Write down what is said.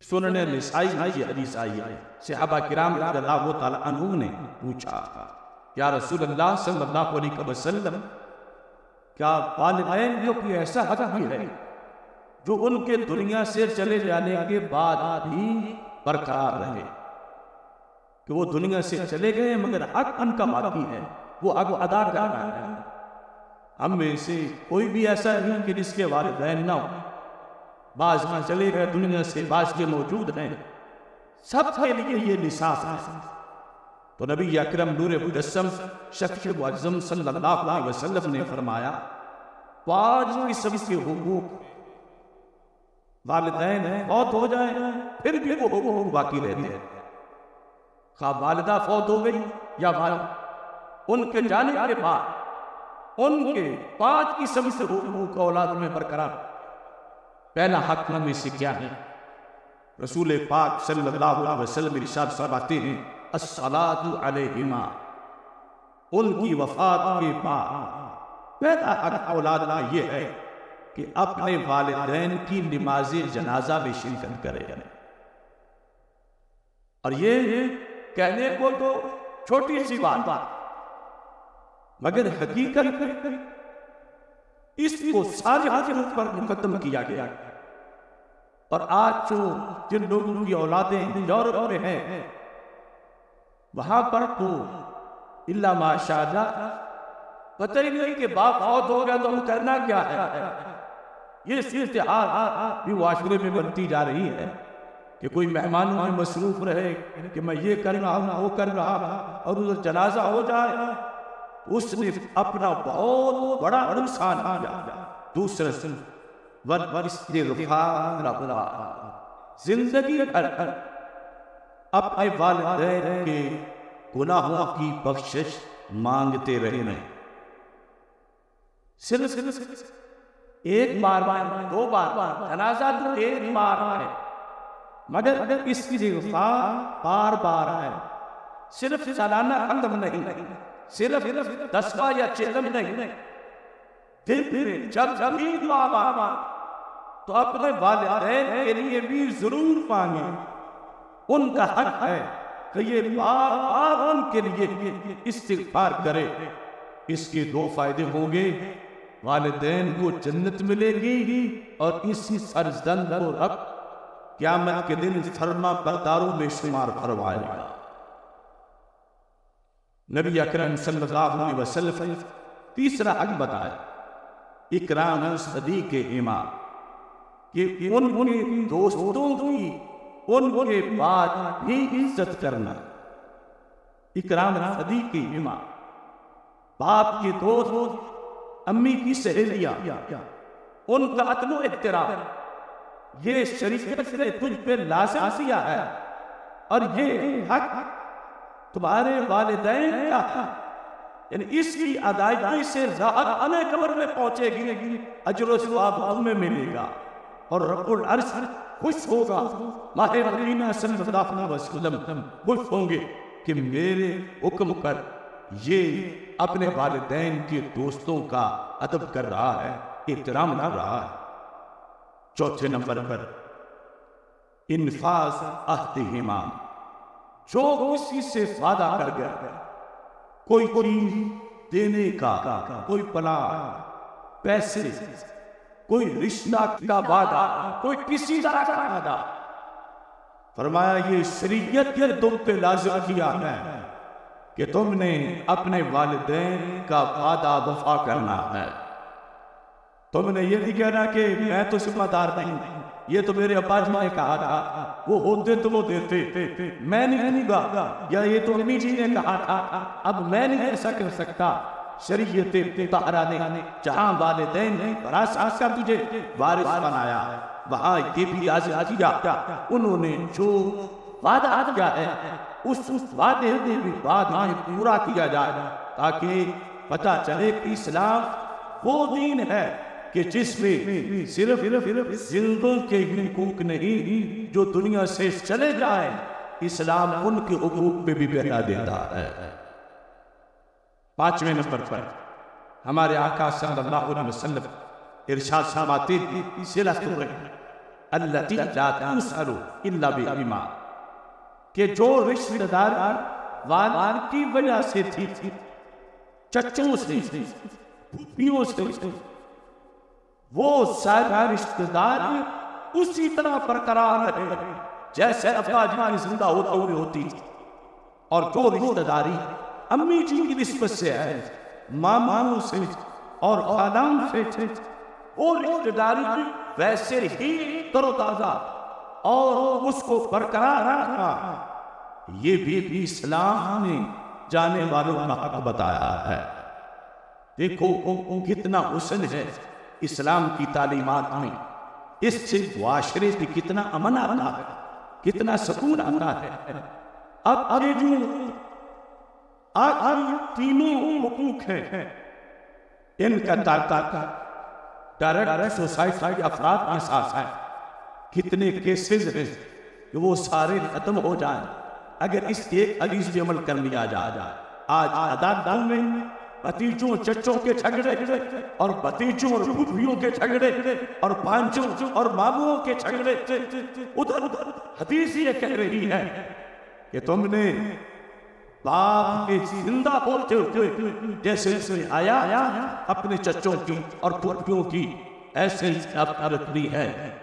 سنن نسائی کی حدیث آئی ہے، صحابہ کرام رضی اللہ تعالیٰ عنہ نے پوچھا یا رسول اللہ صلی اللہ علیہ وسلم، کیا والدین جو کوئی ایسا حق بھی ہے جو ان کے دنیا سے چلے جانے کے بعد بھی برقرار رہے، کہ وہ دنیا سے چلے گئے مگر حق ان کا باقی ہے، وہ حق ادا کرنا ہے؟ ہم میں سے کوئی بھی ایسا نہیں کہ جس کے والدین نہ ہو، بعض ہاں چلے گئے دنیا سے، بعض کے موجود ہیں، سب کے لیے یہ نصاب ہے۔ تو نبی اکرم نور مجسم شفیع معظم صلی اللہ علیہ وسلم نے فرمایا، پانچ قسم کے حقوق والدین فوت ہو جائیں پھر بھی وہ حقوق باقی رہتے ہیں، خواہ والدہ فوت ہو گئی یا والد، ان کے جانے کے بعد ان کے پانچ قسم سے حقوق اولاد میں برقرار۔ پہلا حق میں سے کیا ہے؟ رسول پاک صلی اللہ علیہ وسلم ارشاد فرماتے ہیں، الصلاۃ علیہما، ان کی وفات کے بعد پہلا حق اولاد کا یہ ہے کہ اپنے والدین کی نماز جنازہ میں شرکت کرے۔ اور یہ کہنے کو تو چھوٹی سی بات مگر حقیقت اس کو سارے حقوق پر مقدم کیا گیا۔ اور آج جو جن لوگوں کی اولادیں یورپ میں ہیں وہاں پر تو الا ماشاء اللہ پتہ ہی نہیں کہ باپ فوت ہو گیا تو ہم کرنا کیا ہے۔ یہ صورتحال بھی معاشرے میں بنتی جا رہی ہے کہ کوئی مہمانوں میں مصروف رہے کہ میں یہ کر رہا ہوں وہ کر رہا ہوں، اور اس جنازہ ہو جائے اس نے اپنا بہت بڑا نقصان کیا۔ دوسرے زندگی بھر اپنے والدین کے گناہوں کی بخشش مانگتے رہنا، صرف ایک بار دو بار جنازہ تو ایک بار ہے مگر اس کی بار بار ہے، صرف سالانہ ختم نہیں، صرف 10واں یا 6واں نہیں، پھر جب دعا تو اپنے والدین کے لیے بھی ضرور مانگیں، ان کا حق ہے کہ یہ بار بار ان کے لیے استغفار کرے۔ اس کے دو فائدے ہوں گے، والدین کو جنت ملے گی اور اسی فرزند کو رب قیامت کے دن فرما برداروں میں شمار فرمائے گا۔ نبی اکرم صلی اللہ علیہ وسلم تیسرا حق بتایا، اکرام صدیق امام، کہ ان کے دوستوں کی ان کے بعد بھی عزت کرنا۔ اکرام صدیق امام، باپ کے دوست، امی کی سہیلیاں، ان کا عدل و احترام، یہ شریعت نے تجھ پہ لازم کیا ہے، اور یہ حق تمہارے والدین کا ہے، یعنی اس کی ادائیگی سے راحت علی قبر میں پہنچے گی، اجر و ثواب تمہیں ملے گا، اور رب العرش خوش ہوگا، ماہ مدینہ صلی اللہ علیہ وسلم خوش ہوں گے کہ میرے حکم پر یہ اپنے والدین کے دوستوں کا ادب کر رہا ہے، احترام کر رہا ہے۔ چوتھے نمبر پر انفاذ عہدہما، جو کسی سے وعدہ کر گیا، کوئی دینے کا، کوئی پناہ، پیسے، کوئی رشتہ کا وعدہ، کوئی کسی طرح کا وعدہ، فرمایا یہ شریعت نے تم پہ لازم کیا ہے کہ تم نے اپنے والدین کا وعدہ وفا کرنا ہے۔ تم نے یہ نہیں کہنا کہ میں تو ذمہ دار نہیں، یہ تو میرے ابا نے کہا تھا، وہ ہوتے تو وہ دیتے، میں نہیں گا، یا یہ تو امی جی نے کہا تھا، اب میں نہیں ایسا کر سکتا۔ شریعت طاہرہ نے جہاں والدین نے وراثت کا تجھے وارث بنایا، وہاں یہ بھی آزادی کیا، انہوں نے جو وعدہ کیا ہے اس وعدے نے بھی بعد میں پورا کیا جائے، تاکہ پتہ چلے کہ اسلام وہ دین ہے کہ جس میں صرف زندوں کے حقوق نہیں، جو دنیا سے چلے جائیں اسلام ان کے حقوق پہ بھی بیٹا دیتا ہے۔ پانچویں نمبر پر ہمارے آقا صلی اللہ علیہ وسلم ارشاد فرماتے ہیں، صلۃ الرحم، التی لا تسأل الا بما، کہ جو رشتہ دار والد کی وجہ سے تھی، چچوں سے، پھوپھیوں سے، وہ سارا رشتہ دار اسی طرح برقرار رہے جیسے ابا جان زندہ ہوتی تھی۔ اور جو رشتہ داری امی جی کی نسبت سے ہے، ماموں سے اور خالان سے، وہ رشتہ داری ویسے ہی تر و تازہ اور اس کو برقرار رکھا۔ یہ بھی اسلام نے جانے والوں کا حق بتایا ہے۔ دیکھو کتنا حسن ہے اسلام کی تعلیمات میں، اس سے معاشرے سے کتنا امن آتا ہے، کتنا سکون آتا ہے۔ اب یہ جو تینوں حقوق ہیں، ان کا ڈائریکٹ سوسائٹی افراد کے ساتھ ہے۔ کتنے کیسز ہیں کہ وہ سارے ختم ہو جائیں اگر اس ایک حدیث پہ عمل کر لیا جائے۔ آج عدالتوں میں بھتیجوں چچوں کے جھگڑے اور بھتیجوں اور پھوپھیوں کے جھگڑے اور بھانجوں اور ماموں کے جھگڑے، ادھر حدیث یہ کہہ رہی ہے کہ تم نے باپ کے زندہ ہوتے ہوئے جیسے آیا اپنے چچوں کی اور پھوپھیوں کی ایسے ہی رکھنی ہے۔